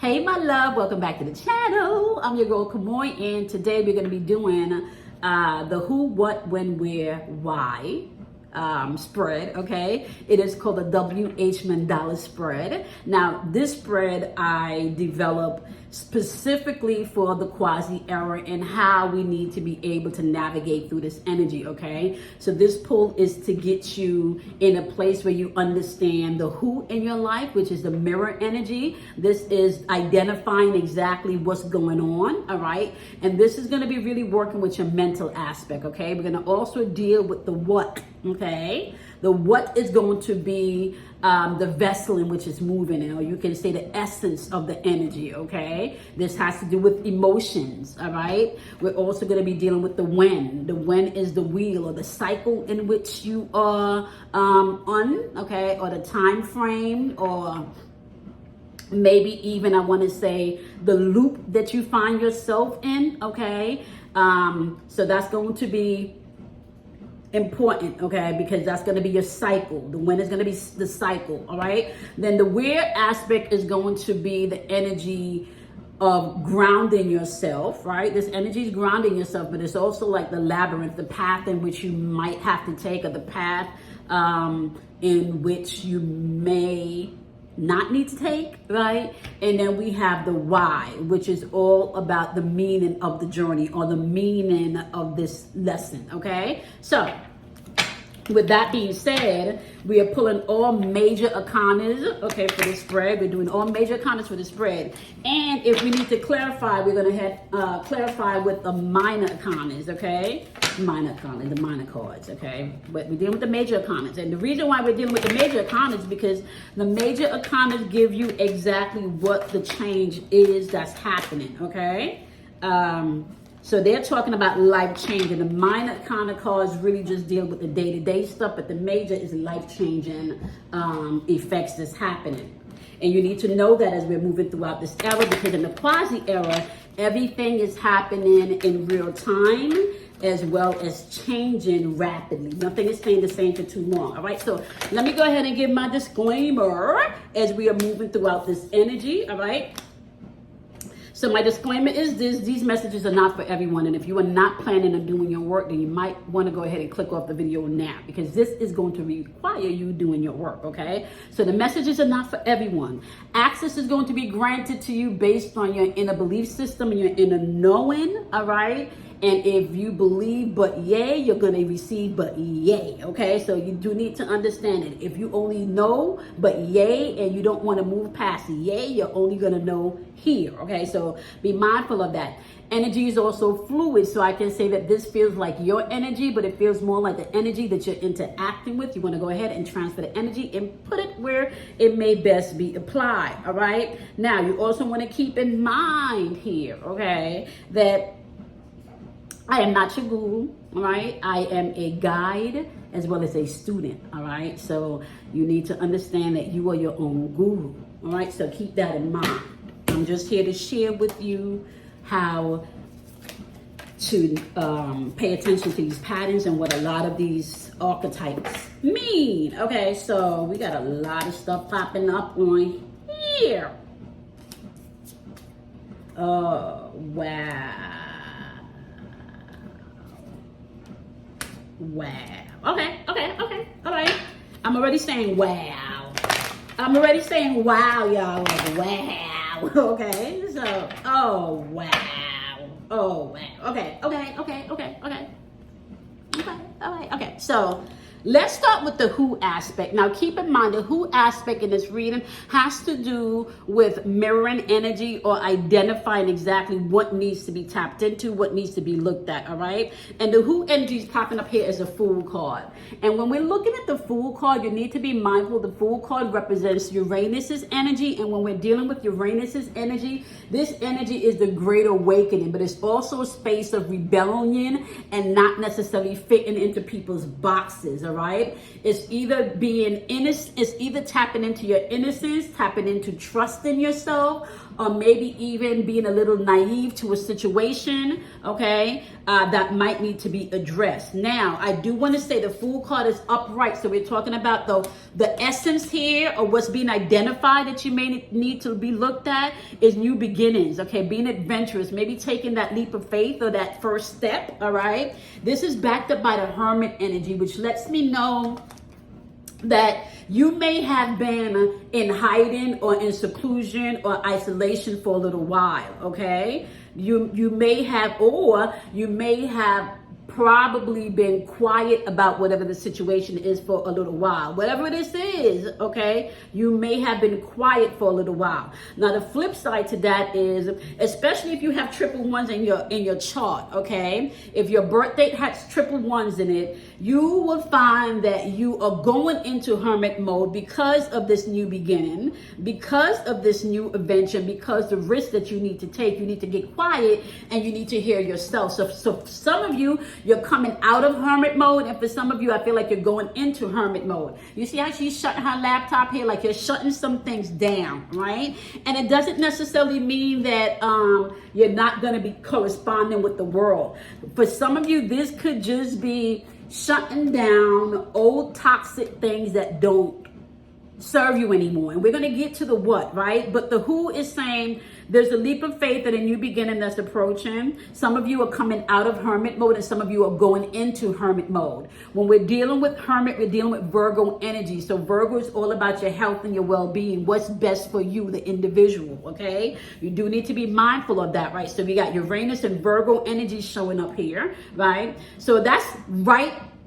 Hey my love, welcome back to the channel. I'm your girl Kamoy, and today we're going to be doing the who, what, when, where, why spread. Okay, it is called the WH Mandala spread. Now this spread I developed specifically for the quasi era and how we need to be able to navigate through this energy. Okay, so this pull is to get you in a place where you understand the who in your life, which is the mirror energy. This is identifying exactly what's going on. All right, and this is going to be really working with your mental aspect. Okay, we're going to also deal with the what. Okay, the what is going to be the vessel in which it's moving, or you can say the essence of the energy. Okay, this has to do with emotions. All right, we're also going to be dealing with the when. The when is the wheel or the cycle in which you are on. Okay, or the time frame, or maybe even I want to say the loop that you find yourself in. Okay, so that's going to be important, okay, because that's going to be your cycle. The when is going to be the cycle. All right, then the where aspect is going to be the energy of grounding yourself, right? This energy is grounding yourself, but it's also like the labyrinth, the path in which you might have to take, or the path in which you may not need to take, right? And then we have the why, which is all about the meaning of the journey or the meaning of this lesson. Okay, so with that being said, we are pulling all major arcanas, okay, for this spread. We're doing all major arcanas for the spread. And if we need to clarify, we're going to clarify with the minor arcanas, okay? Minor arcanas, the minor cards, okay? But we're dealing with the major arcanas. And the reason why we're dealing with the major arcanas is because the major arcanas give you exactly what the change is that's happening, okay? So they're talking about life changing. The minor kind of cards really just deal with the day-to-day stuff, but the major is life-changing effects that's happening. And you need to know that as we're moving throughout this era, because in the quasi era, everything is happening in real time as well as changing rapidly. Nothing is staying the same for too long. All right, so let me go ahead and give my disclaimer as we are moving throughout this energy. All right. So my disclaimer is this: these messages are not for everyone. And if you are not planning on doing your work, then you might want to go ahead and click off the video now, because this is going to require you doing your work, okay? So the messages are not for everyone. Access is going to be granted to you based on your inner belief system and your inner knowing, all right? And if you believe but yay, you're going to receive but yay, okay? So you do need to understand it. If you only know but yay and you don't want to move past yay, you're only going to know here, okay? So be mindful of that. Energy is also fluid, so I can say that this feels like your energy, but it feels more like the energy that you're interacting with. You want to go ahead and transfer the energy and put it where it may best be applied, all right? Now, you also want to keep in mind here, okay, that I am not your guru, all right? I am a guide as well as a student, all right? So you need to understand that you are your own guru, all right? So keep that in mind. I'm just here to share with you how to pay attention to these patterns and what a lot of these archetypes mean. Okay, so we got a lot of stuff popping up on here. Oh, wow. Wow. Okay. All right. I'm already saying wow. I'm already saying wow, y'all. Like, wow. Okay. So, oh, wow. Oh, wow. Okay. All right. Okay. So, let's start with the who aspect. Now, keep in mind the who aspect in this reading has to do with mirroring energy or identifying exactly what needs to be tapped into, what needs to be looked at, all right? And the who energy is popping up here as a Fool card. And when we're looking at the Fool card, you need to be mindful the Fool card represents Uranus's energy. And when we're dealing with Uranus's energy, this energy is the Great Awakening, but it's also a space of rebellion and not necessarily fitting into people's boxes, all right? It's either being innocent, it's either tapping into your innocence, tapping into trusting yourself, or maybe even being a little naive to a situation, okay, that might need to be addressed. Now, I do want to say the Fool card is upright, so we're talking about the essence here, or what's being identified that you may need to be looked at is new beginnings, okay, being adventurous, maybe taking that leap of faith or that first step, all right? This is backed up by the Hermit energy, which lets me know that you may have been in hiding or in seclusion or isolation for a little while, okay? You may have, or you may have probably been quiet about whatever the situation is for a little while. Whatever this is, okay, you may have been quiet for a little while. Now the flip side to that is, especially if you have triple ones in your chart, okay, if your birth date has triple ones in it, you will find that you are going into hermit mode because of this new beginning, because of this new adventure, because the risk that you need to take, you need to get quiet and you need to hear yourself. So for some of you, you're coming out of hermit mode, and for some of you, I feel like you're going into hermit mode. You see how she's shutting her laptop here, like you're shutting some things down, right? And it doesn't necessarily mean that you're not going to be corresponding with the world. For some of you, this could just be shutting down old toxic things that don't serve you anymore. And we're going to get to the what, right? But the who is saying there's a leap of faith and a new beginning that's approaching. Some of you are coming out of hermit mode and some of you are going into hermit mode. When we're dealing with hermit, we're dealing with Virgo energy. So Virgo is all about your health and your well-being. What's best for you, the individual, okay? You do need to be mindful of that, right? So we got Uranus and Virgo energy showing up here, right? So that's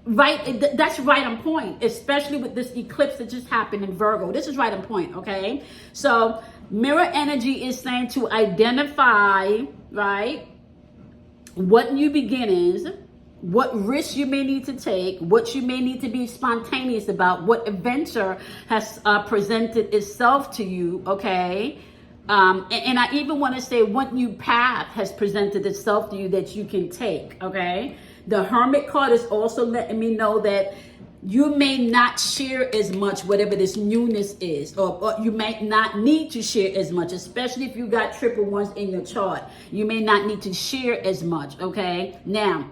that's right on point, especially with this eclipse that just happened in Virgo. This is right on point, okay? So mirror energy is saying to identify, right, what new beginnings, what risks you may need to take, what you may need to be spontaneous about, what adventure has presented itself to you, okay? And I even want to say what new path has presented itself to you that you can take, okay? The Hermit card is also letting me know that you may not share as much, whatever this newness is, or you might not need to share as much, especially if you got triple ones in your chart. You may not need to share as much, okay? Now,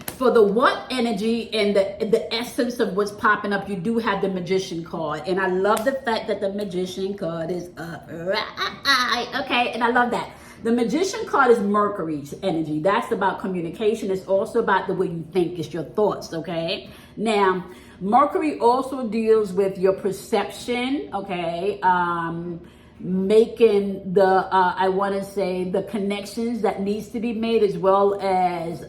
for the what energy and the essence of what's popping up, you do have the Magician card. And I love the fact that the Magician card is upright, okay? And I love that. The Magician card is Mercury's energy. That's about communication. It's also about the way you think. It's your thoughts, okay? Now, Mercury also deals with your perception, okay? Making the, I want to say, the connections that needs to be made, as well as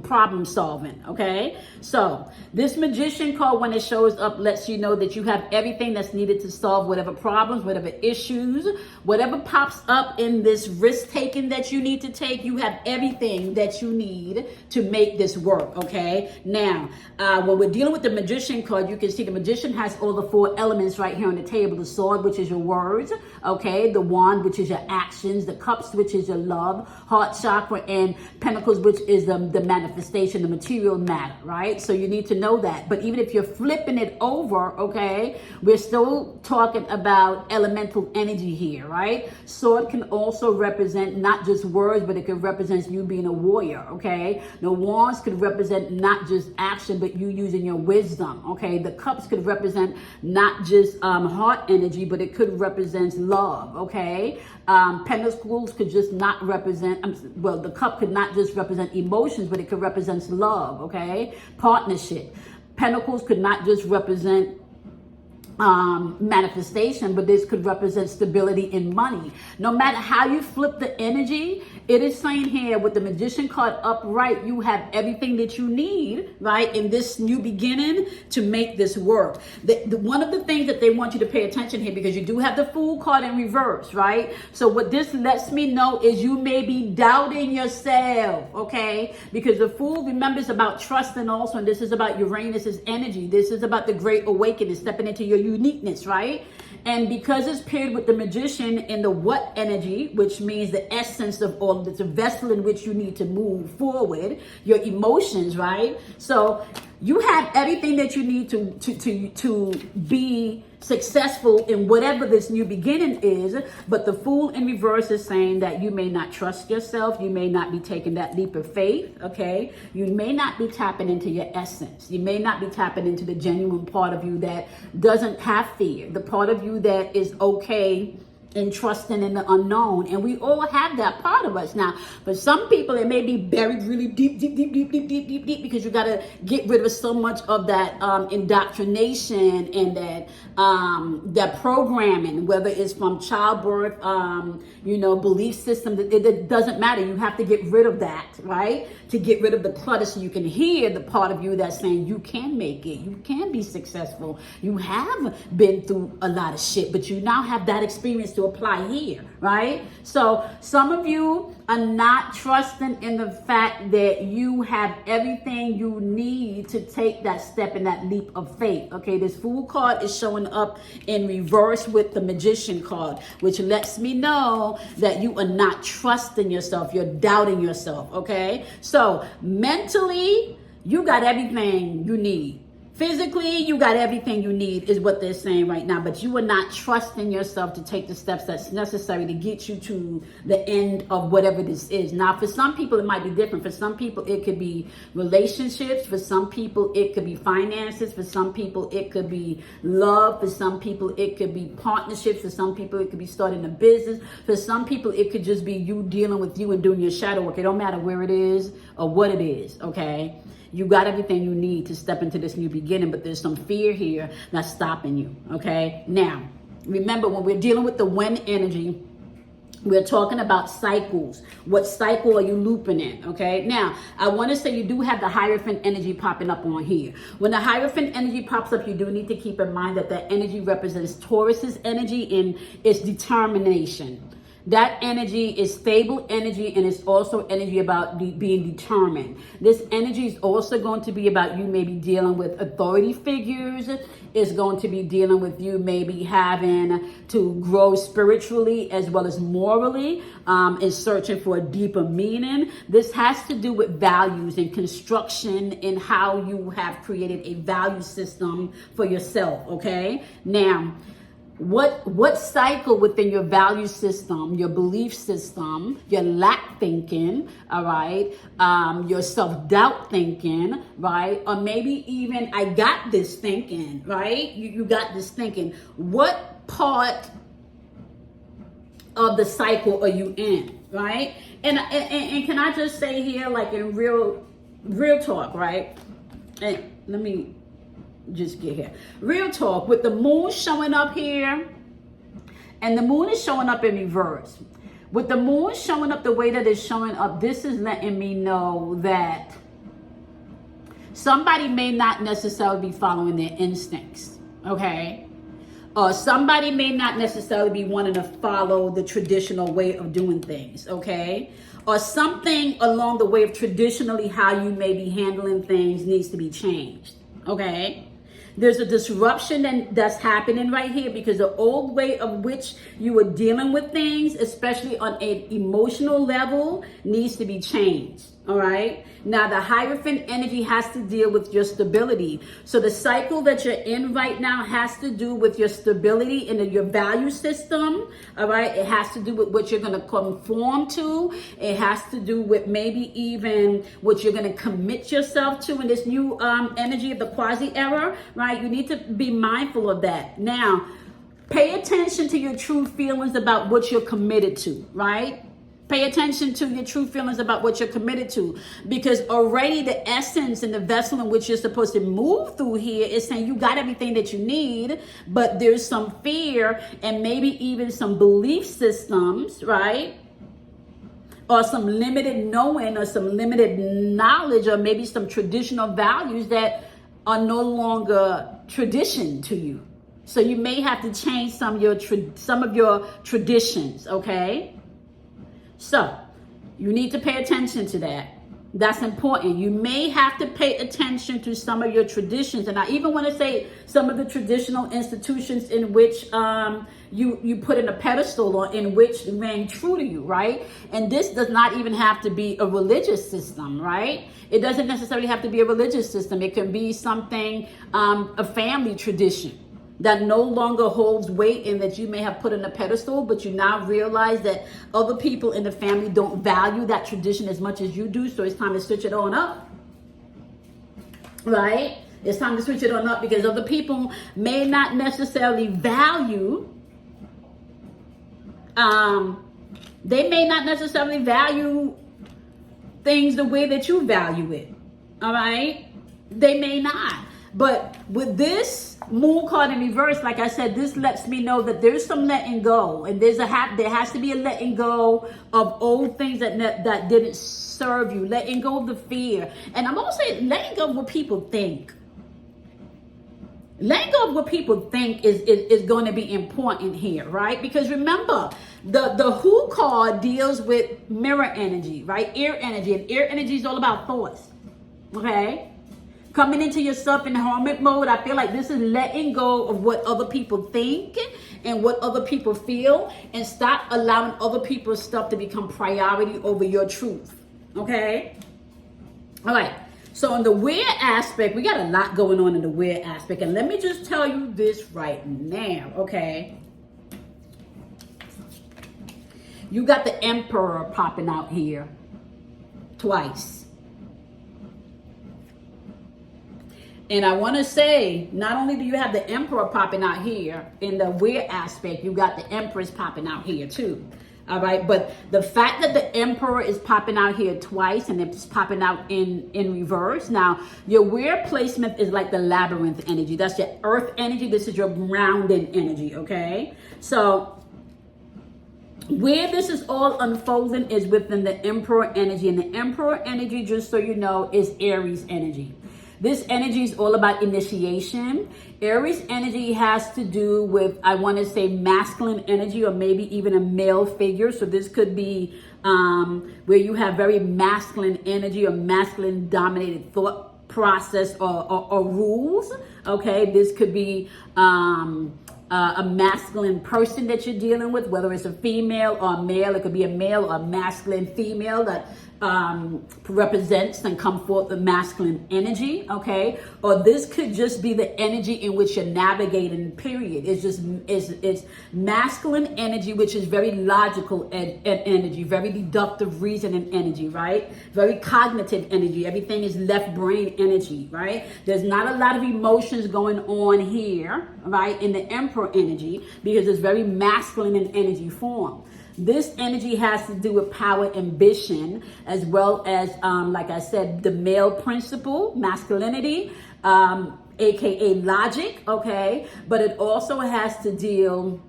problem solving, okay? So this Magician card, when it shows up, lets you know that you have everything that's needed to solve whatever problems, whatever issues, whatever pops up in this risk taking that you need to take. You have everything that you need to make this work, okay? Now, when we're dealing with the Magician card, you can see the Magician has all the four elements right here on the table. The sword, which is your words, okay? The wand, which is your actions. The cups, which is your love. Heart chakra, and pentacles, which is the manifestation, the material matter, right? So you need to know that. But even if you're flipping it over, okay, we're still talking about elemental energy here, right? Sword can also represent not just words, but it could represent you being a warrior, okay? The wands could represent not just action, but you using your wisdom, okay? The cups could represent not just heart energy, but it could represent love, okay? Pentacles could just not represent, well, the cup could not just represent emotions, but it could represent love, okay? Partnership. Pentacles could not just represent manifestation, but this could represent stability in money. No matter how you flip the energy, it is saying here with the Magician card upright, you have everything that you need, right, in this new beginning to make this work. One of the things that they want you to pay attention here, because you do have the Fool card in reverse, right? So what this lets me know is you may be doubting yourself, okay? Because the Fool, remember, is about trusting also, and this is about Uranus's energy. This is about the great awakening, stepping into your uniqueness, right? And because it's paired with the Magician in the what energy, which means the essence of all, it's a vessel in which you need to move forward, your emotions, right? So You have everything that you need to be successful in whatever this new beginning is. But the Fool in reverse is saying that you may not trust yourself. You may not be taking that leap of faith. Okay. You may not be tapping into your essence. You may not be tapping into the genuine part of you that doesn't have fear. The part of you that is okay and trusting in the unknown. And we all have that part of us. Now, for some people, it may be buried really deep, because you got to get rid of so much of that indoctrination and that programming, whether it's from childbirth, belief system. It doesn't matter. You have to get rid of that, right? To get rid of the clutter so you can hear the part of you that's saying you can make it. You can be successful. You have been through a lot of shit, but you now have that experience to apply here, right? So some of you are not trusting in the fact that you have everything you need to take that step in that leap of faith. Okay, this Fool card is showing up in reverse with the Magician card, which lets me know that you are not trusting yourself. You're doubting yourself. Okay, so mentally, you got everything you need. Physically, you got everything you need is what they're saying right now, but you are not trusting yourself to take the steps that's necessary to get you to the end of whatever this is. Now, for some people, it might be different. For some people, it could be relationships. For some people, it could be finances. For some people, it could be love. For some people, it could be partnerships. For some people, it could be starting a business. For some people, it could just be you dealing with you and doing your shadow work. It don't matter where it is or what it is, okay? You got everything you need to step into this new beginning, but there's some fear here that's stopping you, okay? Now, remember, when we're dealing with the wind energy, we're talking about cycles. What cycle are you looping in, okay? Now, I want to say you do have the Hierophant energy popping up on here. When the Hierophant energy pops up, you do need to keep in mind that that energy represents Taurus's energy and its determination. That energy is stable energy, and it's also energy about being determined. This energy is also going to be about you maybe dealing with authority figures. It's going to be dealing with you maybe having to grow spiritually as well as morally, and searching for a deeper meaning. This has to do with values and construction and how you have created a value system for yourself, okay? Now, what cycle within your value system, your belief system, your lack thinking, all right, your self-doubt thinking, right, or maybe even I got this thinking, right, you got this thinking, what part of the cycle are you in, right? And can I just say here, like in real talk, right, and let me just get here. Real talk, with the moon showing up here, and the moon is showing up in reverse. With the moon showing up the way that it's showing up, this is letting me know that somebody may not necessarily be following their instincts, okay? Or somebody may not necessarily be wanting to follow the traditional way of doing things, okay? Or something along the way of traditionally how you may be handling things needs to be changed, okay? There's a disruption that's happening right here because the old way of which you were dealing with things, especially on an emotional level, needs to be changed. All right. Now, the Hierophant energy has to deal with your stability. So the cycle that you're in right now has to do with your stability in your value system. All right. It has to do with what you're going to conform to. It has to do with maybe even what you're going to commit yourself to in this new energy of the quasi era. Right. You need to be mindful of that. Now, pay attention to your true feelings about what you're committed to. Right. Pay attention to your true feelings about what you're committed to, because already the essence and the vessel in which you're supposed to move through here is saying you got everything that you need, but there's some fear and maybe even some belief systems, right? Or some limited knowing or some limited knowledge or maybe some traditional values that are no longer tradition to you. So you may have to change some of your traditions, okay? So, you need to pay attention to that. That's important. You may have to pay attention to some of your traditions. And I even want to say some of the traditional institutions in which you put in a pedestal or in which remain true to you, right? And this does not even have to be a religious system, right? It doesn't necessarily have to be a religious system. It can be something, a family tradition that no longer holds weight and that you may have put on a pedestal, but you now realize that other people in the family don't value that tradition as much as you do, so it's time to switch it on up, right? It's time to switch it on up because other people may not necessarily value, they may not necessarily value things the way that you value it, all right? They may not. But with this moon card in reverse, like I said, this lets me know that there's some letting go, and there has to be a letting go of old things that didn't serve you, letting go of the fear. And I'm also saying letting go of what people think. Letting go of what people think is going to be important here, right? Because remember, the Who card deals with mirror energy, right? Air energy, and air energy is all about thoughts, okay? Coming into yourself in hermit mode, I feel like this is letting go of what other people think and what other people feel, and stop allowing other people's stuff to become priority over your truth. Okay? All right. So in the weird aspect, we got a lot going on in the weird aspect. And let me just tell you this right now, okay? You got the Emperor popping out here twice. And I want to say, not only do you have the Emperor popping out here in the weird aspect, you got the Empress popping out here too. All right. But the fact that the Emperor is popping out here twice and it's popping out in reverse. Now, your weird placement is like the labyrinth energy. That's your earth energy. This is your grounding energy. Okay. So where this is all unfolding is within the Emperor energy. And the Emperor energy, just so you know, is Aries energy. This energy is all about initiation. Aries energy has to do with, I want to say, masculine energy, or maybe even a male figure. So this could be where you have very masculine energy or masculine dominated thought process or rules. Okay, this could be a masculine person that you're dealing with, whether it's a female or a male. It could be a male or a masculine female that represents and come forth the masculine energy, okay? Or this could just be the energy in which you're navigating, period. It's masculine energy, which is very logical energy, very deductive reasoning energy, right? Very cognitive energy. Everything is left brain energy, right? There's not a lot of emotions going on here, right, in the Emperor energy, because it's very masculine in energy form. This energy has to do with power, ambition, as well as, like I said, the male principle, masculinity, aka logic, okay? But it also has to deal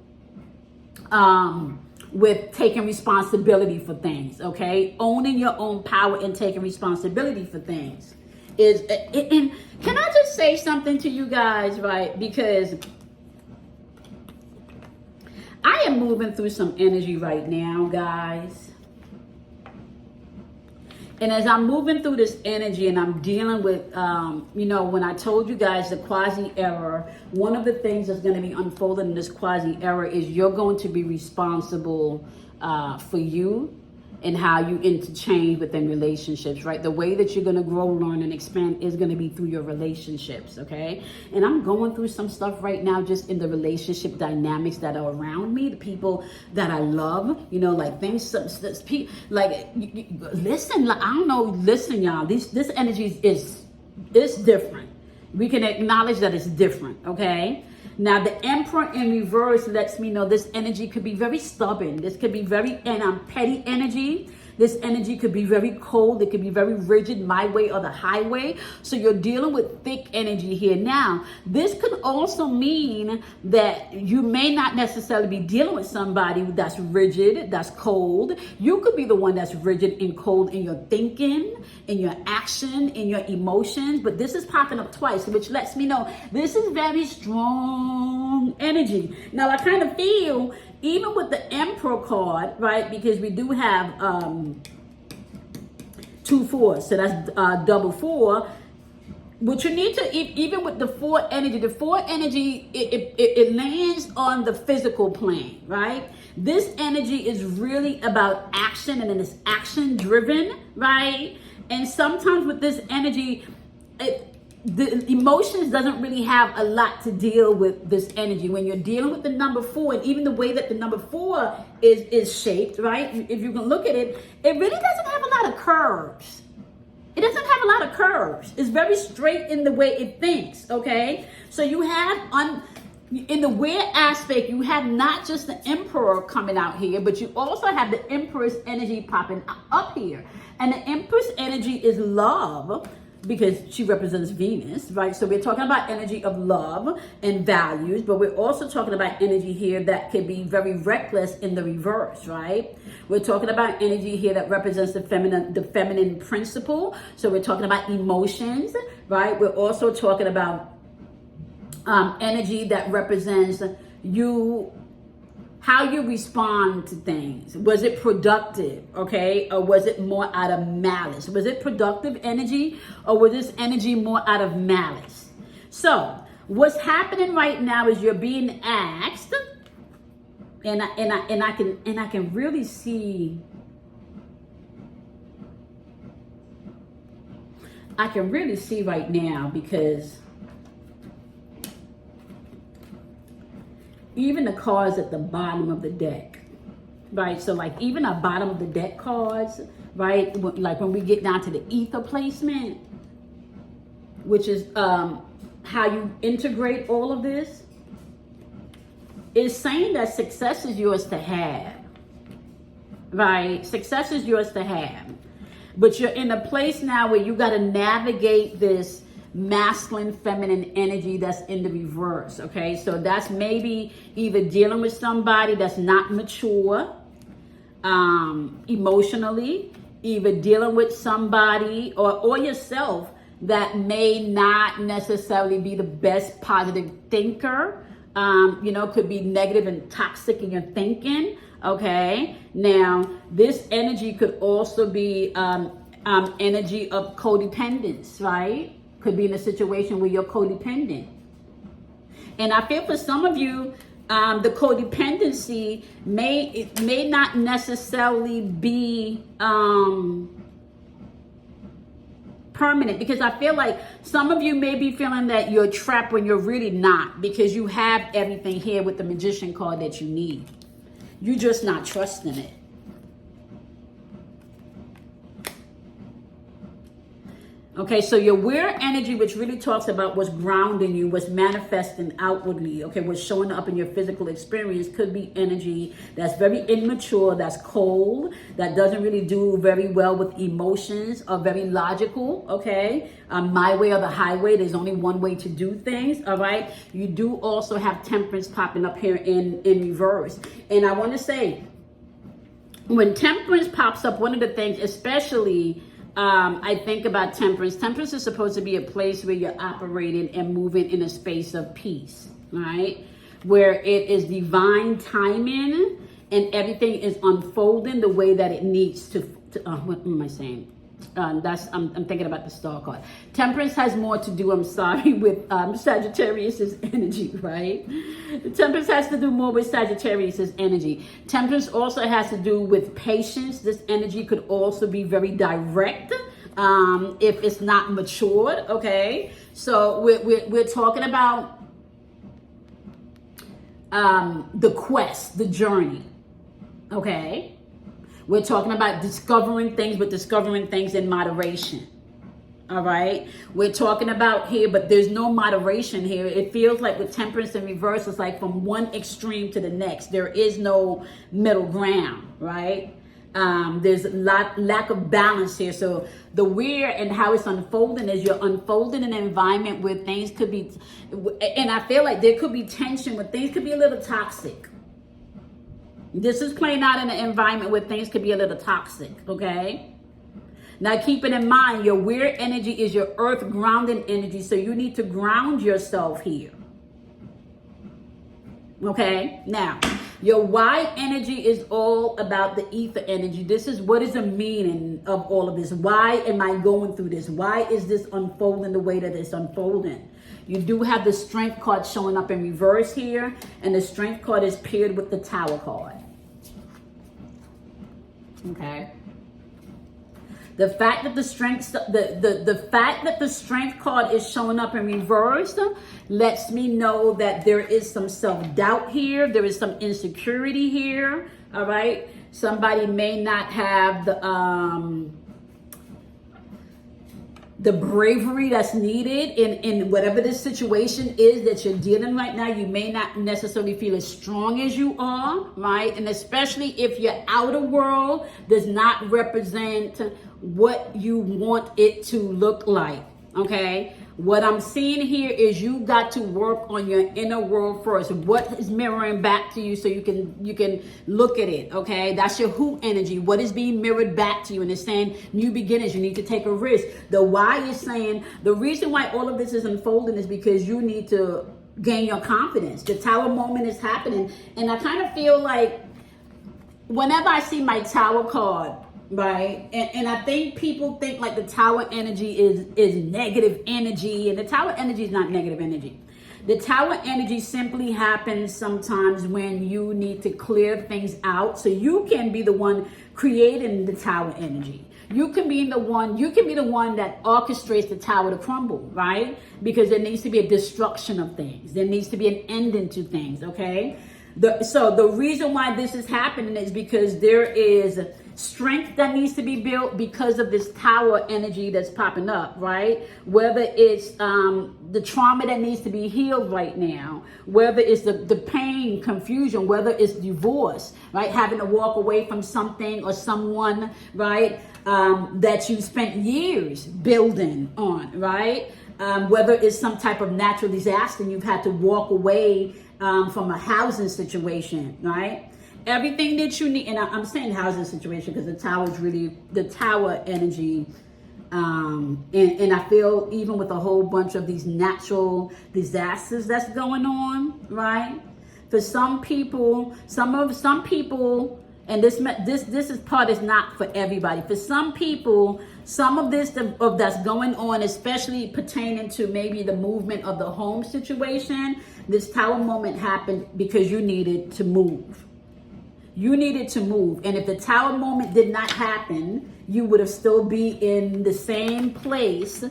with taking responsibility for things, okay? Owning your own power and taking responsibility for things. And can I just say something to you guys, right? Because I am moving through some energy right now, guys. And as I'm moving through this energy and I'm dealing with, when I told you guys the quasi-error, one of the things that's going to be unfolding in this quasi-error is you're going to be responsible for you and how you interchange within relationships, right? The way that you're going to grow, learn, and expand is going to be through your relationships, okay? And I'm going through some stuff right now just in the relationship dynamics that are around me, the people that I love, like things, like, listen, I don't know, listen, y'all, this energy is different. We can acknowledge that it's different, okay? Now, the Emperor in reverse lets me know this energy could be very stubborn. This could be very petty energy. This energy could be very cold. It could be very rigid, my way or the highway. So you're dealing with thick energy here. Now, this could also mean that you may not necessarily be dealing with somebody that's rigid, that's cold. You could be the one that's rigid and cold in your thinking, in your action, in your emotions. But this is popping up twice, which lets me know this is very strong energy. Now, I kind of feel, even with the Emperor card, right, because we do have 2 4s. So that's double 4. What you need to, even with the 4 energy, it lands on the physical plane, right? This energy is really about action, and it is action driven, right? And sometimes with this energy, the emotions doesn't really have a lot to deal with this energy. When you're dealing with the number 4, and even the way that the number 4 is shaped, right? If you can look at it, it really doesn't have a lot of curves. It doesn't have a lot of curves. It's very straight in the way it thinks, okay? So you have, in the weird aspect, you have not just the Emperor coming out here, but you also have the Empress energy popping up here. And the Empress energy is love, because she represents Venus, right? So we're talking about energy of love and values, but we're also talking about energy here that could be very reckless in the reverse, right? We're talking about energy here that represents the feminine principle. So we're talking about emotions, right? We're also talking about energy that represents you, how you respond to things. Was it productive, okay? Or was it more out of malice? Was it productive energy, or was this energy more out of malice? So what's happening right now is you're being asked, and I can really see, right now, because even the cards at the bottom of the deck, right? So like even our bottom of the deck cards, right? Like when we get down to the ether placement, which is how you integrate all of this, is saying that success is yours to have, right? Success is yours to have. But you're in a place now where you got to navigate this masculine feminine energy that's in the reverse, okay? So that's maybe either dealing with somebody that's not mature emotionally, either dealing with somebody or yourself that may not necessarily be the best positive thinker, could be negative and toxic in your thinking, okay? Now this energy could also be energy of codependence, right? Could be in a situation where you're codependent. And I feel for some of you, the codependency may not necessarily be permanent, because I feel like some of you may be feeling that you're trapped when you're really not, because you have everything here with the Magician card that you need. You're just not trusting it. Okay, so your weird energy, which really talks about what's grounding you, what's manifesting outwardly, okay, what's showing up in your physical experience, could be energy that's very immature, that's cold, that doesn't really do very well with emotions, or very logical, okay? My way or the highway, there's only one way to do things, all right? You do also have Temperance popping up here in reverse. And I want to say, when Temperance pops up, one of the things, especially, I think about Temperance. Temperance is supposed to be a place where you're operating and moving in a space of peace, right? Where it is divine timing and everything is unfolding the way that it needs to what am I saying? I'm thinking about the Star card. Temperance has more to do, I'm sorry, with Sagittarius's energy, right? Temperance has to do more with Sagittarius's energy. Temperance also has to do with patience. This energy could also be very direct if it's not matured, okay? So we're talking about the quest, the journey, okay? We're talking about discovering things, but discovering things in moderation. All right. We're talking about here, but there's no moderation here. It feels like with Temperance in reverse, it's like from one extreme to the next. There is no middle ground, right? There's a lack of balance here. So the weird and how it's unfolding is you're unfolding an environment where things could be, and I feel like there could be tension, where things could be a little toxic. This is playing out in an environment where things could be a little toxic, okay? Now, keeping in mind, your weird energy is your earth grounding energy, so you need to ground yourself here. Okay? Now, Your why energy is all about the ether energy. This is what is the meaning of all of this. Why am I going through this? Why is this unfolding the way that it's unfolding? You do have the strength card showing up in reverse here, and the strength card is paired with the tower card. Okay. The fact that the strength card is showing up in reverse lets me know that there is some self-doubt here. There is some insecurity here. All right. Somebody may not have the bravery that's needed in whatever this situation is that you're dealing right now. You may not necessarily feel as strong as you are, right? And especially if your outer world does not represent what you want it to look like, okay? What I'm seeing here is you got to work on your inner world first. What is mirroring back to you so you can look at it, okay? That's your who energy. What is being mirrored back to you? And it's saying new beginnings. You need to take a risk. The why is saying the reason why all of this is unfolding is because you need to gain your confidence. The tower moment is happening. And I kind of feel like whenever I see my tower card, right, and I think people think like the tower energy is negative energy, and the tower energy is not negative energy. The tower energy simply happens sometimes when you need to clear things out, so you can be the one creating the tower energy. You can be the one that orchestrates the tower to crumble, right? Because there needs to be a destruction of things. There needs to be an ending to things, okay? So the reason why this is happening is because there is strength that needs to be built because of this tower energy that's popping up, right? Whether it's the trauma that needs to be healed right now, whether it's the pain, confusion, whether it's divorce, right? Having to walk away from something or someone, right? That you spent years building on, right? Whether it's some type of natural disaster and you've had to walk away from a housing situation, right? Everything that you need, and I'm saying housing situation because the tower is really the tower energy. And I feel even with a whole bunch of these natural disasters that's going on, right? For some people, some people, and this is part is not for everybody. For some people, some of this that's going on, especially pertaining to maybe the movement of the home situation, this tower moment happened because you needed to move. You needed to move. And if the tower moment did not happen, you would have still be in the same place,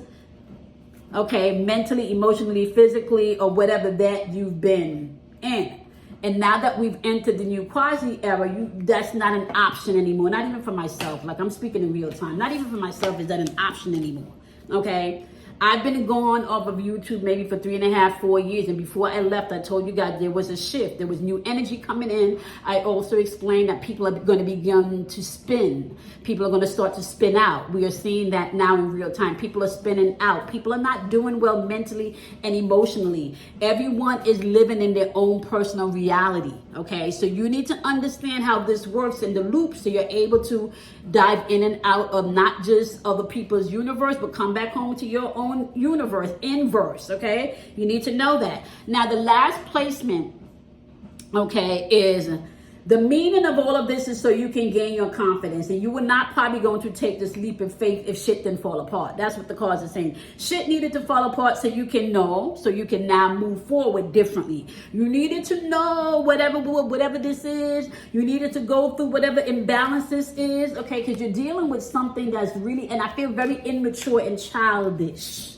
okay, mentally, emotionally, physically, or whatever that you've been in. And now that we've entered the new quasi era, that's not an option anymore. Not even for myself. Like, I'm speaking in real time. Not even for myself is that an option anymore. Okay? I've been gone off of YouTube maybe for 3.5, 4 years. And before I left, I told you guys there was a shift. There was new energy coming in. I also explained that people are going to begin to spin. People are going to start to spin out. We are seeing that now in real time. People are spinning out. People are not doing well mentally and emotionally. Everyone is living in their own personal reality. Okay, so you need to understand how this works in the loop so you're able to dive in and out of not just other people's universe, but come back home to your own universe, inverse, okay? You need to know that. Now, the last placement, okay, is the meaning of all of this is so you can gain your confidence. And you were not probably going to take this leap of faith if shit didn't fall apart. That's what the cards are saying. Shit needed to fall apart so you can know, so you can now move forward differently. You needed to know whatever this is. You needed to go through whatever imbalance this is, okay? Because you're dealing with something that's really, and I feel very immature and childish.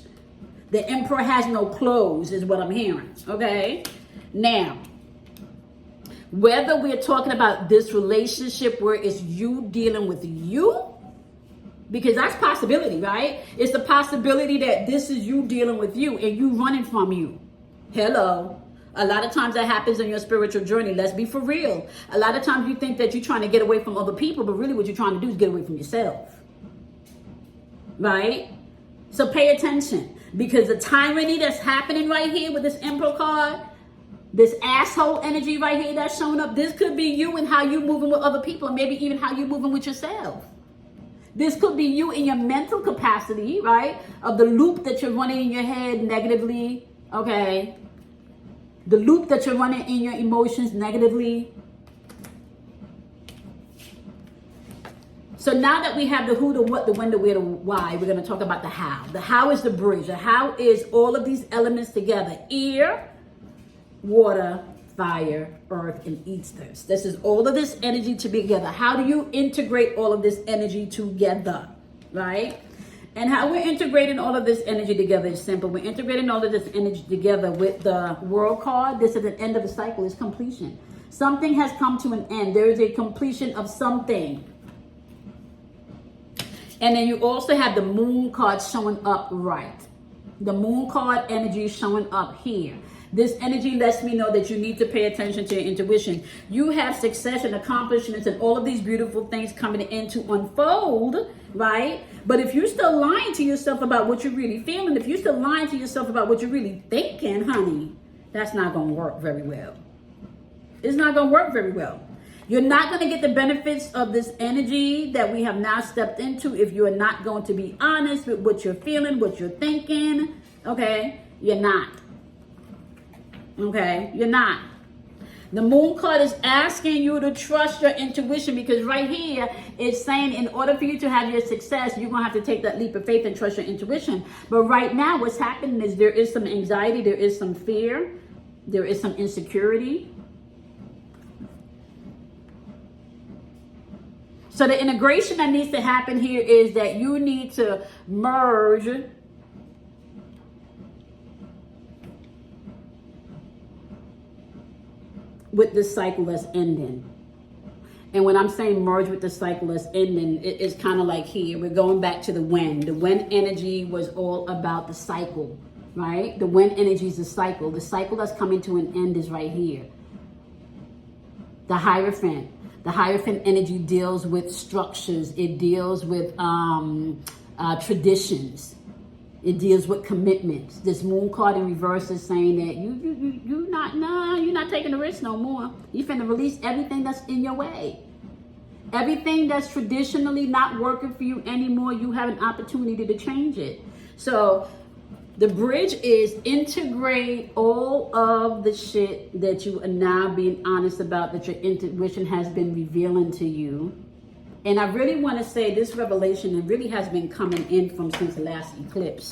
The emperor has no clothes is what I'm hearing, okay? Now, whether we're talking about this relationship where it's you dealing with you, because that's possibility, right? It's the possibility that this is you dealing with you and you running from you. Hello. A lot of times that happens in your spiritual journey. Let's be for real. A lot of times you think that you're trying to get away from other people, but really what you're trying to do is get away from yourself. Right? So pay attention, because the tyranny that's happening right here with this Emperor card, this asshole energy right here that's showing up, this could be you and how you moving with other people, and maybe even how you moving with yourself. This could be you in your mental capacity, right? Of the loop that you're running in your head negatively, okay? The loop that you're running in your emotions negatively, So now that we have the who, the what, the when, the where, the why, we're going to talk about the how. The how is the bridge. The how is all of these elements together. Air, water, fire, earth, and ethers. This is all of this energy to be together. How do you integrate all of this energy together, right? And how we're integrating all of this energy together is simple. We're integrating all of this energy together with the world card. This is the end of the cycle. It's completion. Something has come to an end. There is a completion of something. And then you also have the moon card showing up right. The moon card energy is showing up here. This energy lets me know that you need to pay attention to your intuition. You have success and accomplishments and all of these beautiful things coming in to unfold, right? But if you're still lying to yourself about what you're really feeling, if you're still lying to yourself about what you're really thinking, honey, that's not going to work very well. It's not going to work very well. You're not going to get the benefits of this energy that we have now stepped into if you're not going to be honest with what you're feeling, what you're thinking. Okay? You're not. Okay? You're not. The moon card is asking you to trust your intuition, because right here it's saying in order for you to have your success, you're going to have to take that leap of faith and trust your intuition. But right now what's happening is there is some anxiety, there is some fear, there is some insecurity. So the integration that needs to happen here is that you need to merge with the cycle that's ending. And when I'm saying merge with the cycle that's ending, it's kind of like here. We're going back to the when. The when energy was all about the cycle, right? The when energy is the cycle. The cycle that's coming to an end is right here. The Hierophant. The Hierophant energy deals with structures. It deals with traditions. It deals with commitments. This moon card in reverse is saying that you're not taking the risk no more. You're finna release everything that's in your way. Everything that's traditionally not working for you anymore, you have an opportunity to change it. So the bridge is integrate all of the shit that you are now being honest about, that your intuition has been revealing to you. And I really want to say this revelation, it really has been coming in from since the last eclipse.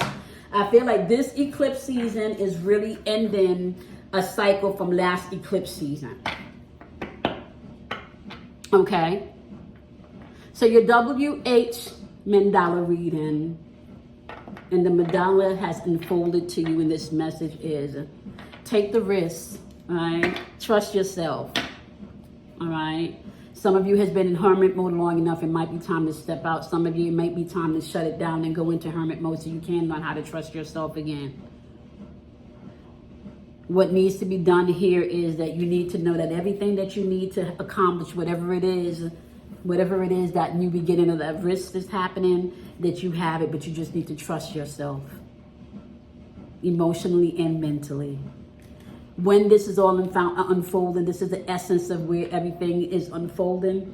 I feel like this eclipse season is really ending a cycle from last eclipse season. Okay? So your WH Mandala reading and the Mandala has unfolded to you in this message is take the risk, all right? Trust yourself, all right? Some of you has been in hermit mode long enough. It might be time to step out. Some of you, it might be time to shut it down and go into hermit mode so you can learn how to trust yourself again. What needs to be done here is that you need to know that everything that you need to accomplish, whatever it is, that new beginning of that risk is happening, that you have it, but you just need to trust yourself emotionally and mentally. When this is all unfolding, this is the essence of where everything is unfolding.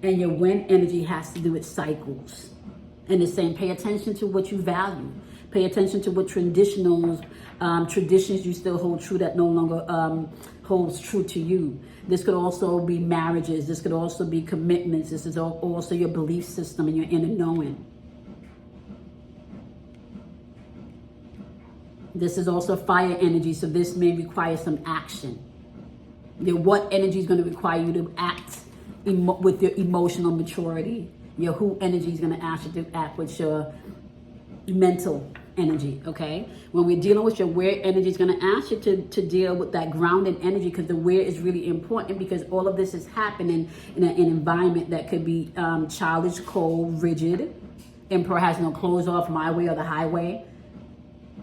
And your when energy has to do with cycles. And it's saying pay attention to what you value. Pay attention to what traditions you still hold true that no longer holds true to you. This could also be marriages. This could also be commitments. This is also your belief system and your inner knowing. This is also fire energy, so this may require some action. What energy is going to require you to act with your emotional maturity? Your who energy is going to ask you to act with your mental energy, okay? When we're dealing with your where energy, is going to ask you to deal with that grounded energy, because the where is really important, because all of this is happening in an environment that could be childish, cold, rigid, emperor has no clothes off, my way or the highway.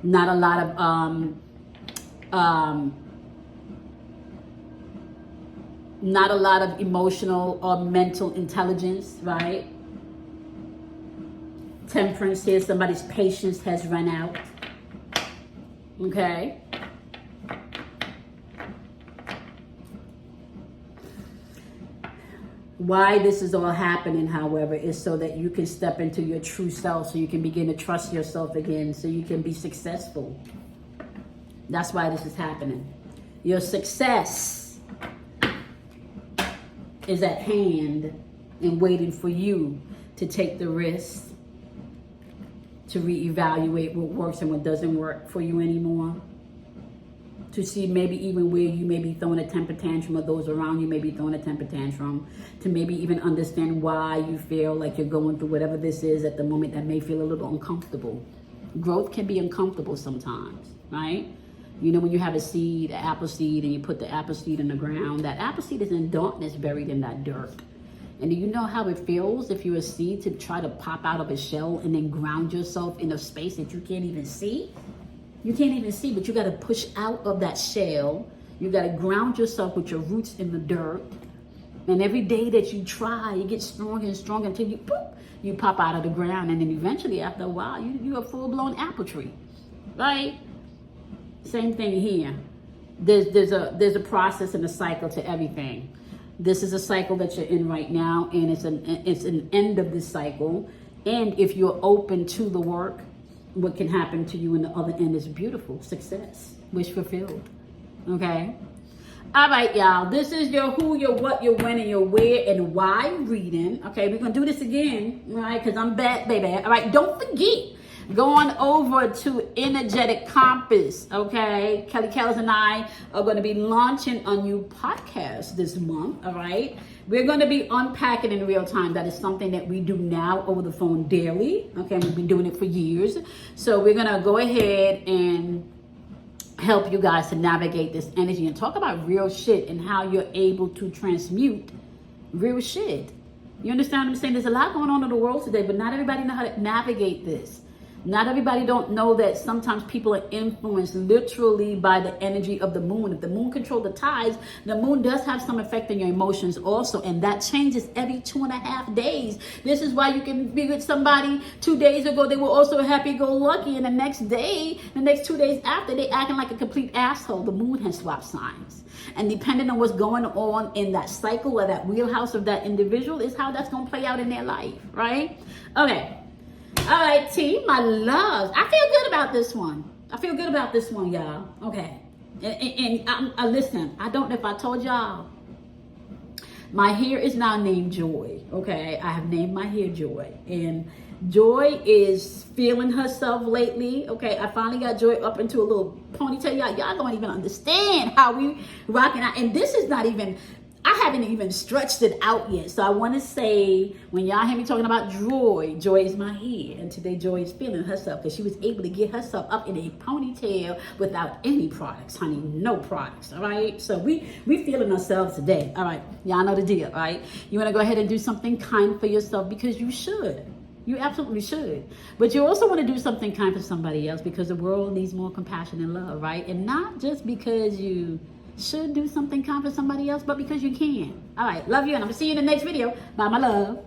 Not a lot of emotional or mental intelligence, right? Temperance here, somebody's patience has run out. Okay? Why this is all happening, however, is so that you can step into your true self, so you can begin to trust yourself again, so you can be successful. That's why this is happening. Your success is at hand and waiting for you to take the risk to reevaluate what works and what doesn't work for you anymore. To see maybe even where you may be throwing a temper tantrum, or those around you may be throwing a temper tantrum, to maybe even understand why you feel like you're going through whatever this is at the moment that may feel a little uncomfortable. Growth can be uncomfortable sometimes, right? You know, when you have a seed, an apple seed, and you put the apple seed in the ground, that apple seed is in darkness, buried in that dirt. And do you know how it feels if you're a seed to try to pop out of a shell and then ground yourself in a space that you can't even see? You can't even see, but you got to push out of that shell. You got to ground yourself with your roots in the dirt. And every day that you try, you get stronger and stronger until you, boop, you pop out of the ground. And then eventually, after a while, you're a full-blown apple tree, right? Same thing here. There's a process and a cycle to everything. This is a cycle that you're in right now, and it's an end of this cycle. And if you're open to the work, what can happen to you in the other end is beautiful success, wish fulfilled. Okay. All right, y'all. This is your who, your what, your when, and your where, and why reading. Okay, we're gonna do this again, right? Because I'm bad, baby. All right, don't forget. Going over to Energetic Compass, okay? Kelley and I are going to be launching a new podcast this month, all right? We're going to be unpacking in real time. That is something that we do now over the phone daily, okay? We've been doing it for years. So we're going to go ahead and help you guys to navigate this energy and talk about real shit and how you're able to transmute real shit. You understand what I'm saying? There's a lot going on in the world today, but not everybody knows how to navigate this. Not everybody don't know that sometimes people are influenced literally by the energy of the moon. If the moon controls the tides, the moon does have some effect on your emotions also. And that changes every 2.5 days. This is why you can be with somebody 2 days ago. They were also happy-go-lucky. And the next day, the next 2 days after, they acting like a complete asshole. The moon has swapped signs. And depending on what's going on in that cycle or that wheelhouse of that individual is how that's going to play out in their life, right? Okay. All right, team, my loves. I feel good about this one. I feel good about this one, y'all. Okay. And listen, I don't know if I told y'all. My hair is now named Joy. Okay. I have named my hair Joy. And Joy is feeling herself lately. Okay. I finally got Joy up into a little ponytail. Y'all don't even understand how we rocking out. And this is not even... I haven't even stretched it out yet. So I want to say, when y'all hear me talking about Joy, Joy is my hair. And today Joy is feeling herself because she was able to get herself up in a ponytail without any products, honey. No products, all right? So we feeling ourselves today. All right, y'all know the deal, all right? You want to go ahead and do something kind for yourself because you should. You absolutely should. But you also want to do something kind for somebody else because the world needs more compassion and love, right? And not just because you should do something kind for somebody else, but because you can. All right, love you, and I'm gonna see you in the next video. Bye, my love.